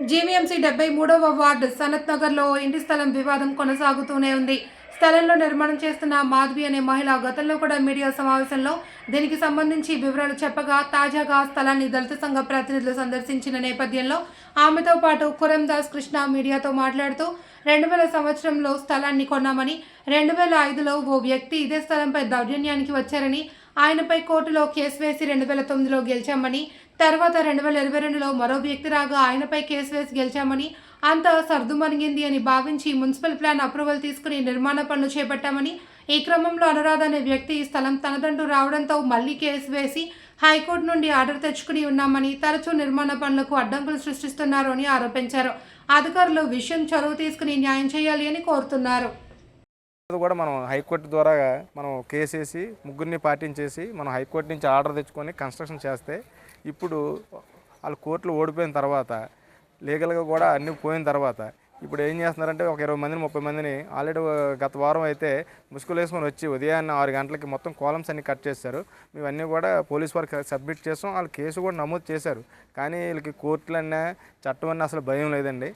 GVMC 73వ ward Sanath నగర్లో ఇంటి స్థలం వివాదం కొనసాగుతూనే ఉంది. స్థలంలో నిర్మాణం చేస్తున్న మాధవి అనే మహిళ గతంలో కూడా మీడియా సమావేశంలో దీనికి సంబంధించి వివరాలు చెప్పగా, తాజాగా స్థలాన్ని దళిత సంఘ ప్రతినిధులు సందర్శించిన నేపథ్యంలో ఆమెతో పాటు కురందాస్ కృష్ణ మీడియాతో మాట్లాడుతూ 2000 సంవత్సరంలో స్థలాన్ని కొన్నామని, 2005లో ఓ వ్యక్తి ఇదే స్థలంపై దౌర్జన్యానికి వచ్చారని, ఆయనపై కోర్టులో కేసు వేసి 2009లో గెలిచామని, తర్వాత 2022లో మరో వ్యక్తి రాగా ఆయనపై కేసు వేసి గెలిచామని, అంతా సర్దుమణిగింది అని భావించి మున్సిపల్ ప్లాన్ అప్రూవల్ తీసుకుని నిర్మాణ పనులు చేపట్టామని, ఈ క్రమంలో అనురాధ అనే వ్యక్తి ఈ స్థలం తనదంటూ రావడంతో మళ్లీ కేసు వేసి హైకోర్టు నుండి ఆర్డర్ తెచ్చుకుని ఉన్నామని, తరచూ నిర్మాణ పనులకు అడ్డంకులు సృష్టిస్తున్నారు అని ఆరోపించారు. అధికారులు విషయం చొరవ తీసుకుని న్యాయం చేయాలి అని కోరుతున్నారు. కూడా మనం హైకోర్టు ద్వారా మనం కేసేసి ముగ్గురిని పాటించేసి మనం హైకోర్టు నుంచి ఆర్డర్ తెచ్చుకొని కన్స్ట్రక్షన్ చేస్తే, ఇప్పుడు వాళ్ళు కోర్టులో ఓడిపోయిన తర్వాత లీగల్గా కూడా అన్నీ పోయిన తర్వాత ఇప్పుడు ఏం చేస్తున్నారంటే ఒక 20 మందిని 30 మందిని ఆల్రెడీ గత వారం అయితే ముసుగులు వేసుకొని వచ్చి ఉదయాన్నే 6 గంటలకి మొత్తం కాలమ్స్ అన్ని కట్ చేశారు. మేమన్నీ కూడా పోలీస్ వారికి సబ్మిట్ చేసాం. వాళ్ళు కేసు కూడా నమోదు చేశారు. కానీ వీళ్ళకి కోర్టులన్నా చట్టం అన్నా అసలు భయం లేదండి.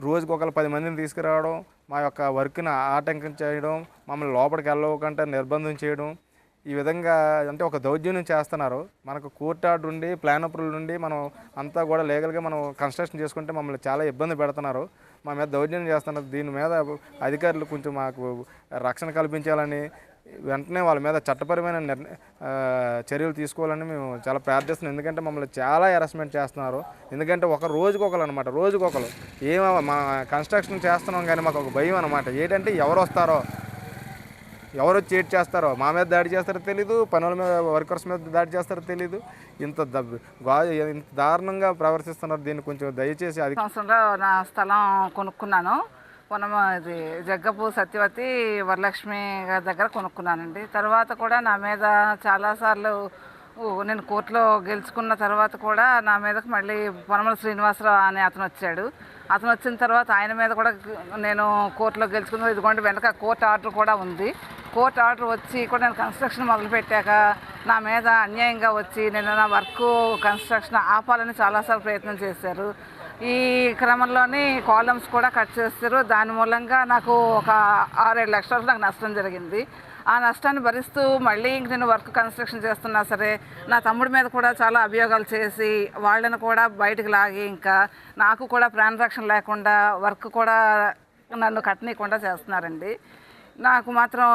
రోజుకి ఒకళ్ళు 10 మందిని తీసుకురావడం, మా యొక్క వర్క్ని ఆటంకం చేయడం, మమ్మల్ని లోపలికి వెళ్ళవకుండా నిర్బంధం చేయడం, ఈ విధంగా అంటే ఒక దౌర్జన్యం చేస్తున్నారు. మనకు కోర్టు ఆర్డర్ ఉండి ప్లాన్ అప్రూవల్ నుండి మనం అంతా కూడా లీగల్గా మనం కన్స్ట్రక్షన్ చేసుకుంటే మమ్మల్ని చాలా ఇబ్బంది పెడుతున్నారు. మా మీద దౌర్జన్యం చేస్తున్నారు. దీని మీద అధికారులు కొంచెం మాకు రక్షణ కల్పించాలని, వెంటనే వాళ్ళ మీద చట్టపరమైన చర్యలు తీసుకోవాలని మేము చాలా ప్రార్థిస్తున్నాం. ఎందుకంటే మమ్మల్ని చాలా హెరాస్మెంట్ చేస్తున్నారు. ఎందుకంటే రోజుకొకరు అనమాట, రోజుకొకరు మా కన్స్ట్రక్షన్ చేస్తున్నాం కానీ మాకు ఒక భయం అనమాట. ఏంటంటే ఎవరు వస్తారో, ఎవరు వచ్చి ఏడ్ చేస్తారో, మా మీద దాడి చేస్తారో తెలీదు, పనుల మీద వర్కర్స్ మీద దాడి చేస్తారో తెలీదు. ఇంత దారుణంగా ప్రవర్తిస్తున్నారు. దీన్ని కొంచెం దయచేసి సంవత్సరంలో నా స్థలం కొనుక్కున్నాను. ఇది జగ్గపు సత్యవతి వరలక్ష్మి గారి దగ్గర కొనుక్కున్నానండి. తర్వాత కూడా నా మీద చాలాసార్లు నేను కోర్టులో గెలుచుకున్న తర్వాత కూడా నా మీదకి మళ్ళీ పొనమల శ్రీనివాసరావు అనే అతను వచ్చాడు. అతను వచ్చిన తర్వాత ఆయన మీద కూడా నేను కోర్టులో గెలుచుకున్న, ఇదిగోండి వెనక కోర్టు ఆర్డర్ కూడా ఉంది. కోర్టు ఆర్డర్ వచ్చి కూడా నేను కన్స్ట్రక్షన్ మొదలుపెట్టాక నా మీద అన్యాయంగా వచ్చి నేను నా వర్క్ కన్స్ట్రక్షన్ ఆపాలని చాలాసార్లు ప్రయత్నం చేశారు. ఈ క్రమంలోని కాలమ్స్ కూడా కట్ చేస్తారు. దాని మూలంగా నాకు ఒక 6-7 లక్షలు నాకు నష్టం జరిగింది. ఆ నష్టాన్ని భరిస్తూ మళ్ళీ ఇంక నేను వర్క్ కన్స్ట్రక్షన్ చేస్తున్నా సరే, నా తమ్ముడి మీద కూడా చాలా అభియోగాలు చేసి వాళ్ళని కూడా బయటకు లాగి, ఇంకా నాకు కూడా ప్రాణరక్షణ లేకుండా వర్క్ కూడా నన్ను కట్టనీయకుండా చేస్తున్నారండి. నాకు మాత్రం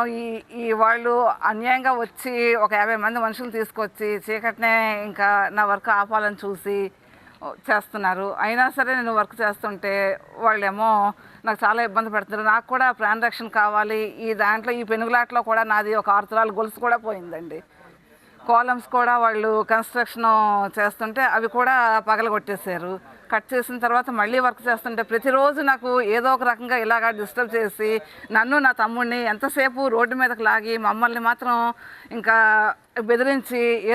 ఈ వాళ్ళు అన్యాయంగా వచ్చి ఒక 50 మంది మనుషులు తీసుకొచ్చి చీకటినే ఇంకా నా వర్క్ ఆపాలని చూసి చేస్తున్నారు. అయినా సరే నేను వర్క్ చేస్తుంటే వాళ్ళేమో నాకు చాలా ఇబ్బంది పెడుతున్నారు. నాకు కూడా ప్రాణరక్షణ కావాలి. ఈ పెనుగులాట్లో కూడా నాది ఒక 6 తులాల గొలుసు కూడా పోయిందండి. కాలమ్స్ కూడా వాళ్ళు కన్స్ట్రక్షన్ చేస్తుంటే అవి కూడా పగలగొట్టేశారు. కట్ చేసిన తర్వాత మళ్ళీ వర్క్ చేస్తుంటే ప్రతిరోజు నాకు ఏదో ఒక రకంగా ఇలాగా డిస్టర్బ్ చేసి నన్ను నా తమ్ముడిని ఎంతసేపు రోడ్డు మీదకి లాగి మమ్మల్ని మాత్రం ఇంకా బెదిరించి